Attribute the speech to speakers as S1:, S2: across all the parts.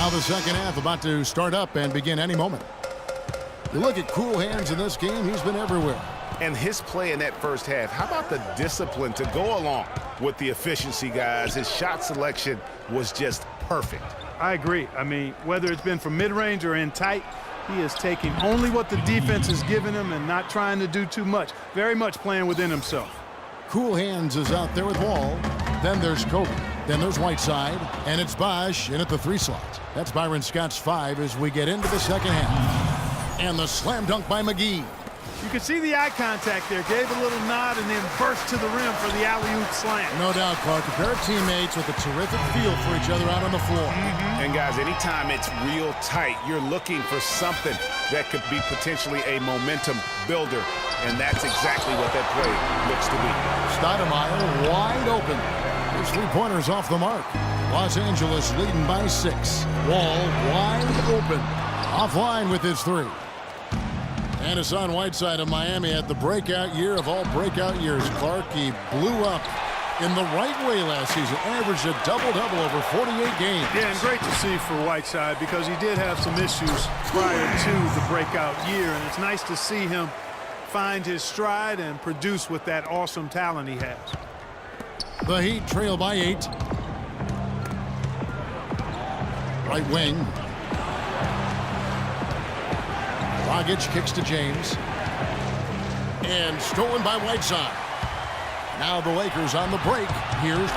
S1: Now the second half about to start up and begin any moment. You look at Cool Hands in this game, he's been everywhere.
S2: And his play in that first half, how about the discipline to go along with the efficiency, guys? His shot selection was just perfect.
S3: I agree. I mean, whether it's been from mid-range or in tight, he is taking only what the defense is giving him and not trying to do too much. Very much playing within himself.
S1: Cool Hands is out there with Wall. Then there's Kobe. Then there's Whiteside. And it's Bosh in at the 3 slot. That's Byron Scott's 5 as we get into the second half. And the slam dunk by McGee.
S3: You can see the eye contact there. Gave a little nod and then burst to the rim for the alley-oop slam.
S1: No doubt, Clark. A pair of teammates with a terrific feel for each other out on the floor.
S2: And, guys, anytime it's real tight, you're looking for something that could be potentially a momentum builder. And that's exactly what that play looks to be.
S1: Stoudemire wide open. His 3-pointers off the mark. Los Angeles leading by 6. Wall wide open. Offline with his 3. And Hassan Whiteside of Miami had the breakout year of all breakout years. Clark, he blew up in the right way last season. Averaged a double-double over 48 games.
S3: Yeah, and great to see for Whiteside because he did have some issues prior to the breakout year. And it's nice to see him find his stride and produce with that awesome talent he has.
S1: The Heat trail by 8. Right wing. Dragic kicks to James. And stolen by Whiteside. Now the Lakers on the break. Here's...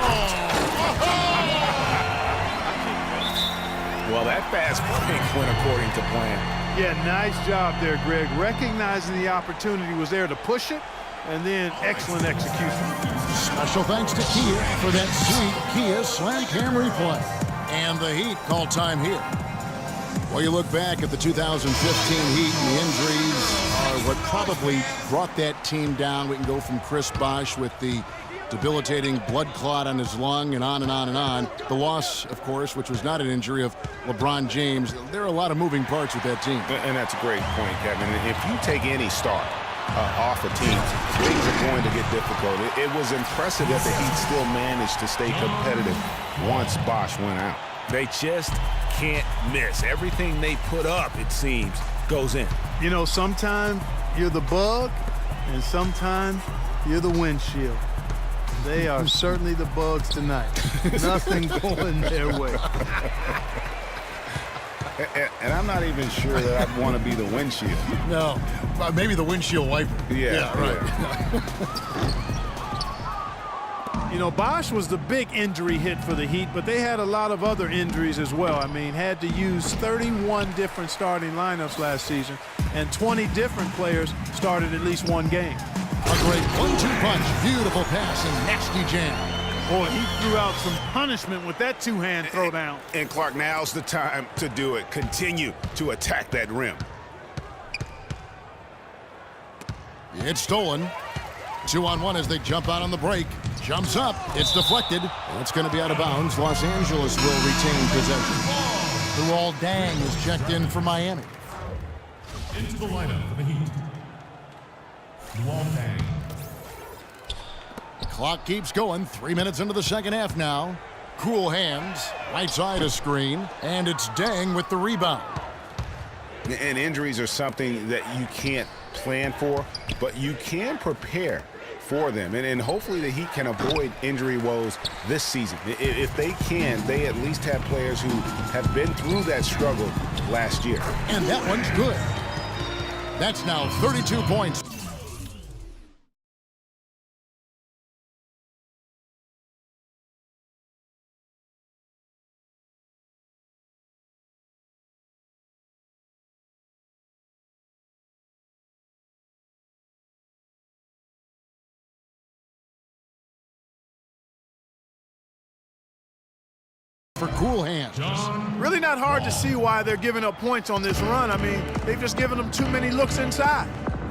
S2: Well, that fast break went according to plan.
S3: Yeah, nice job there, Greg. Recognizing the opportunity was there to push it, and then excellent execution.
S1: Special thanks to Kia for that sweet Kia slam cam replay. And the Heat call time here. Well, you look back at the 2015 Heat, and the injuries are what probably brought that team down. We can go from Chris Bosh with the debilitating blood clot on his lung and on and on and on. The loss, of course, which was not an injury, of LeBron James. There are a lot of moving parts with that team.
S2: And that's a great point, Kevin. If you take any star off a team, things are going to get difficult. It was impressive that the Heat still managed to stay competitive once Bosh went out. They just can't miss. Everything they put up, it seems, goes in.
S3: You know, sometimes you're the bug, and sometimes you're the windshield. They are certainly the bugs tonight. Nothing going their way.
S2: And I'm not even sure that I'd want to be the windshield.
S1: No, maybe the windshield wiper.
S2: Yeah, right.
S3: You know, Bosh was the big injury hit for the Heat, but they had a lot of other injuries as well. I mean, had to use 31 different starting lineups last season, and 20 different players started at least one game.
S1: A great 1-2 punch, beautiful pass, and nasty jam.
S3: Boy, he threw out some punishment with that two-hand throwdown.
S2: And Clark, now's the time to do it. Continue to attack that rim.
S1: It's stolen. 2-on-1 as they jump out on the break. Jumps up. It's deflected. And it's going to be out of bounds. Los Angeles will retain possession. Luol Deng is checked in for Miami.
S4: Into the lineup for the Heat, Luol Deng.
S1: Clock keeps going. 3 minutes into the second half now. Cool Hands. Right side a screen. And it's Deng with the rebound.
S2: And injuries are something that you can't plan for, but you can prepare for them. And hopefully the Heat can avoid injury woes this season. If they can, they at least have players who have been through that struggle last year.
S1: And that one's good. That's now 32 points. For Cool Hands.
S3: Really not hard to see why they're giving up points on this run. I mean, they've just given them too many looks inside.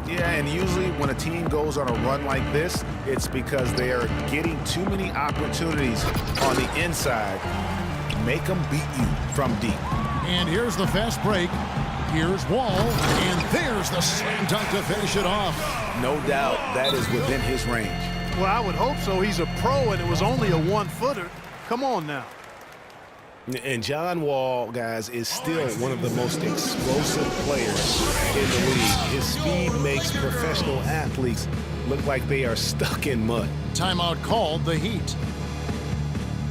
S2: Yeah, and usually when a team goes on a run like this, it's because they are getting too many opportunities on the inside. Make them beat you from deep.
S1: And here's the fast break. Here's Wall, and there's the slam dunk to finish it off.
S2: No doubt that is within his range.
S3: Well, I would hope so. He's a pro, and it was only a one-footer. Come on now.
S2: And John Wall, guys, is still one of the most explosive players in the league. His speed makes professional athletes look like they are stuck in mud.
S1: Timeout called, the Heat.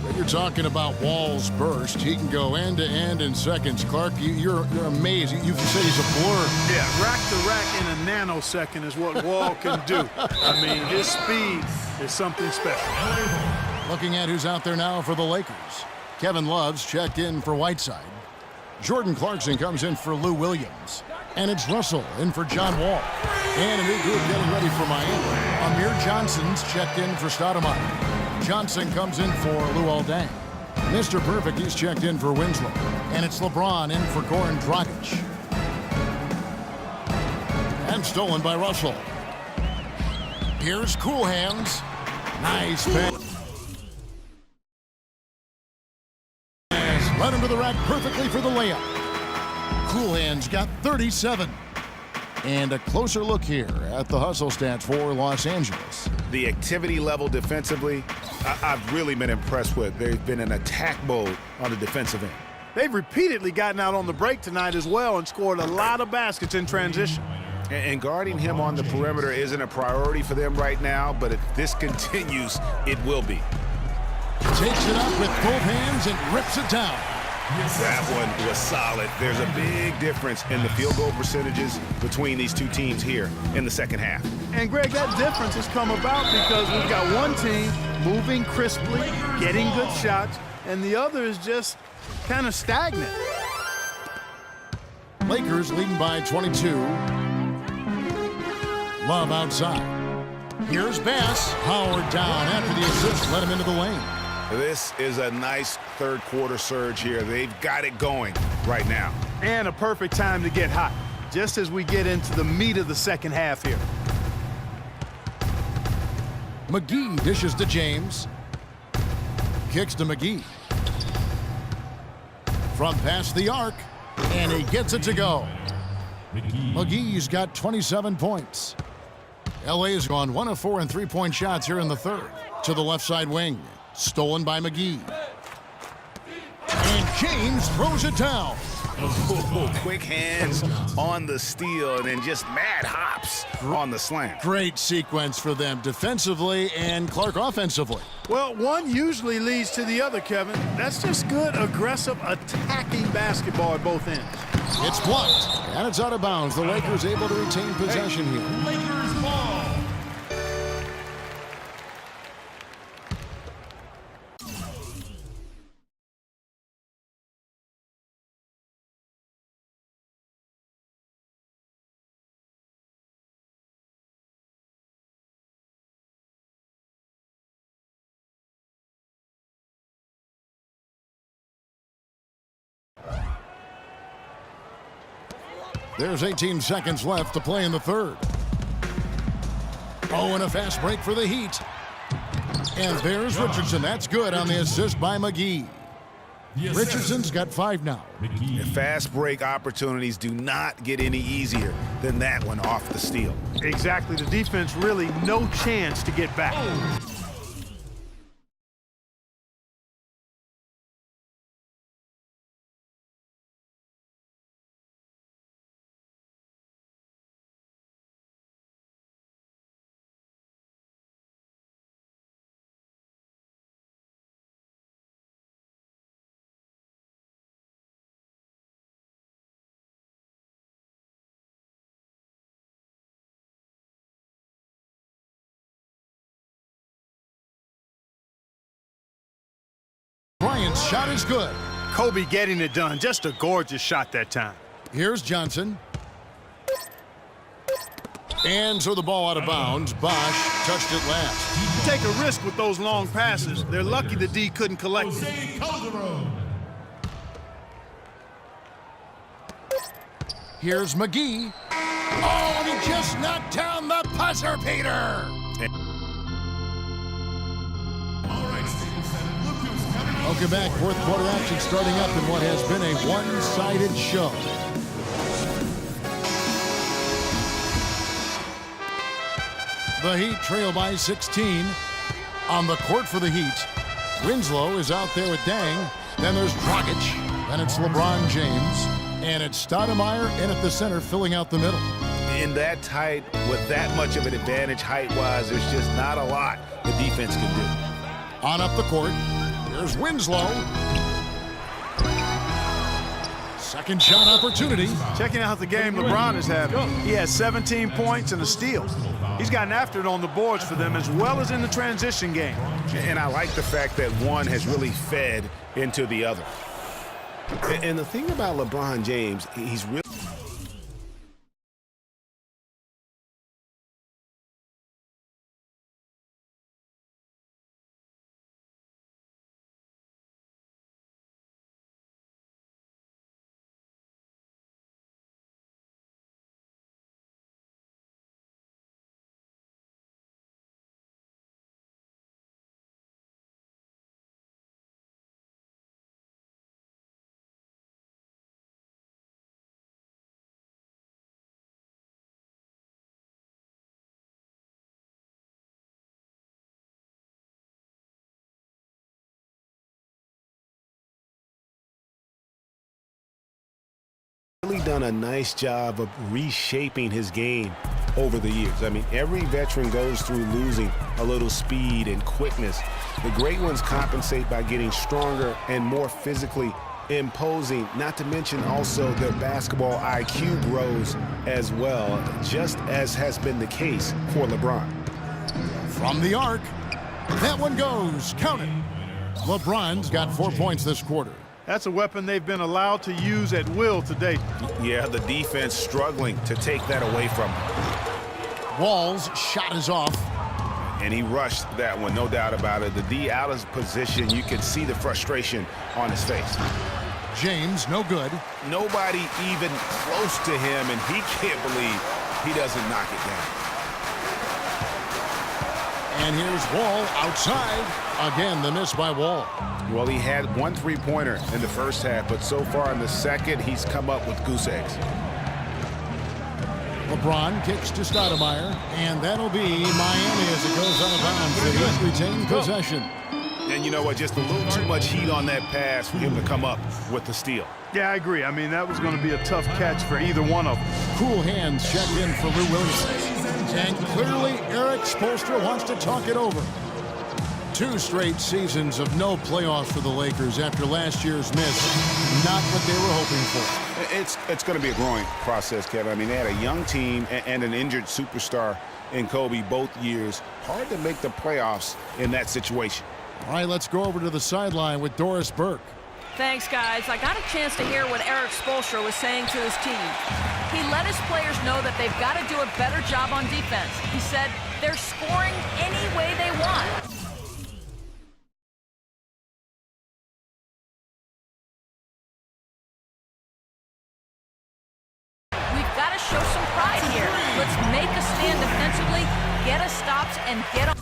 S1: When you're talking about Wall's burst, he can go end to end in seconds. Clark, you're amazed. You can say he's a blur.
S3: Yeah, rack to rack in a nanosecond is what Wall can do. I mean, his speed is something special.
S1: Looking at who's out there now for the Lakers. Kevin Love's checked in for Whiteside. Jordan Clarkson comes in for Lou Williams. And it's Russell in for John Wall. And a new group getting ready for Miami. Amir Johnson's checked in for Stoudemire. Johnson comes in for Luol Deng. Mr. Perfect, he's checked in for Winslow. And it's LeBron in for Goran Dragic. And stolen by Russell. Here's Cool Hands. Nice pass. Led him to the rack perfectly for the layup. Cool Hands got 37. And a closer look here at the hustle stats for Los Angeles.
S2: The activity level defensively, I've really been impressed with. There's been an attack mode on the defensive end.
S3: They've repeatedly gotten out on the break tonight as well and scored a lot of baskets in transition.
S2: And guarding him on the perimeter isn't a priority for them right now, but if this continues, it will be.
S1: Takes it up with both hands and rips it down.
S2: That one was solid. There's a big difference in the field goal percentages between these two teams here in the second half.
S3: And, Greg, that difference has come about because we've got one team moving crisply, getting good shots, and the other is just kind of stagnant.
S1: Lakers leading by 22. Love outside. Here's Bass. Howard down after the assist. Let him into the lane.
S2: This is a nice third-quarter surge here. They've got it going right now.
S3: And a perfect time to get hot, just as we get into the meat of the second half here.
S1: McGee dishes to James. Kicks to McGee. From past the arc, and he gets it to go. McGee's got 27 points. LA's gone 1 of 4 in three-point shots here in the third. To the left side wing. Stolen by McGee. And James throws it down.
S2: Quick hands on the steal and then just mad hops on the slam.
S1: Great sequence for them defensively and Clark offensively.
S3: Well, one usually leads to the other, Kevin. That's just good, aggressive, attacking basketball at both ends.
S1: It's blocked, and it's out of bounds. The Lakers able to retain possession here.
S4: Lakers ball.
S1: There's 18 seconds left to play in the third. Oh, and a fast break for the Heat. And there's Richardson. That's good on the assist by McGee. Richardson's got 5 now.
S2: Fast break opportunities do not get any easier than that one off the steal.
S3: Exactly. The defense really no chance to get back.
S1: Bryant's shot is good.
S3: Kobe getting it done. Just a gorgeous shot that time.
S1: Here's Johnson. And so the ball out of bounds. Bosh touched it last.
S3: You take a risk with those long passes. They're lucky the D couldn't collect it.
S4: Jose Calderon.
S1: Here's McGee. Oh, and he just knocked down the buzzer beater.
S4: All right, Staples Center. Look who's coming.
S1: Welcome back. Fourth quarter action starting up in what has been a one-sided show. The Heat trail by 16. On the court for the Heat, Winslow is out there with Deng. Then there's Dragic. Then it's LeBron James. And it's Stoudemire in at the center, filling out the middle.
S2: In that tight, with that much of an advantage height-wise, there's just not a lot the defense can do.
S1: On up the court, here's Winslow. Second shot opportunity.
S3: Checking out the game LeBron is having. He has 17 points and a steal. He's gotten after it on the boards for them as well as in the transition game.
S2: And I like the fact that one has really fed into the other. And the thing about LeBron James, he's really done a nice job of reshaping his game over the years. I mean, every veteran goes through losing a little speed and quickness. The great ones compensate by getting stronger and more physically imposing, not to mention also their basketball IQ grows as well, just as has been the case for LeBron.
S1: From the arc, that one goes. Count it. LeBron's got 4 points this quarter.
S3: That's a weapon they've been allowed to use at will to date.
S2: Yeah, the defense struggling to take that away from him.
S1: Wall's shot is off.
S2: And he rushed that one, no doubt about it. The D out of position, you can see the frustration on his face.
S1: James, no good.
S2: Nobody even close to him, and he can't believe he doesn't knock it down.
S1: And here's Wall outside. Again, the miss by Wall.
S2: Well, he had one three-pointer in the first half, but so far in the second, he's come up with goose eggs.
S1: LeBron kicks to Stoudemire, and that'll be Miami as it goes out of bounds. The Heat retain possession.
S2: And you know what? Just a little too much heat on that pass for him to come up with the steal.
S3: Yeah, I agree. I mean, that was going to be a tough catch for either one of them.
S1: Cool hands checked in for Lou Williams. And clearly, Eric Spoelstra wants to talk it over. 2 straight seasons of no playoffs for the Lakers after last year's miss. Not what they were hoping for.
S2: It's going to be a growing process, Kevin. I mean, they had a young team and an injured superstar in Kobe both years. Hard to make the playoffs in that situation.
S1: All right, let's go over to the sideline with Doris Burke.
S5: Thanks, guys. I got a chance to hear what Eric Spoelstra was saying to his team. He let his players know that they've got to do a better job on defense. He said they're scoring any way they want. We've got to show some pride here. Let's make a stand defensively, get us stops, and get on.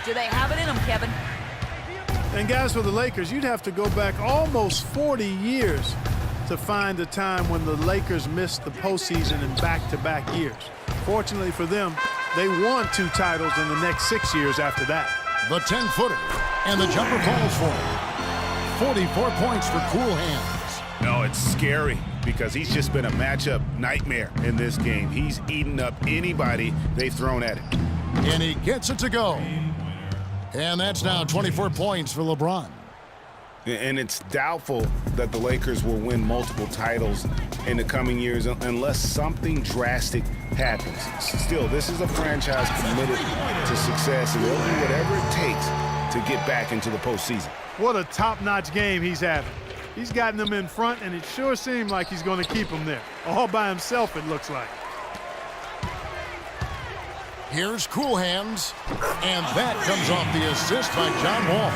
S5: Do they have it in them, Kevin?
S3: And guys, for the Lakers, you'd have to go back almost 40 years to find a time when the Lakers missed the postseason in back-to-back years. Fortunately for them, they won 2 titles in the next 6 years after that.
S1: The 10-footer, and the jumper falls for it. 44 points for Cool Hands.
S2: No, it's scary because he's just been a matchup nightmare in this game. He's eaten up anybody they've thrown at him.
S1: And he gets it to go. And that's now 24 points for LeBron.
S2: And it's doubtful that the Lakers will win multiple titles in the coming years unless something drastic happens. Still, this is a franchise committed to success, and they'll do whatever it takes to get back into the postseason.
S3: What a top-notch game he's having. He's gotten them in front, and it sure seemed like he's going to keep them there. All by himself, it looks like.
S1: Here's Cool Hands, and that comes off the assist by John Wall.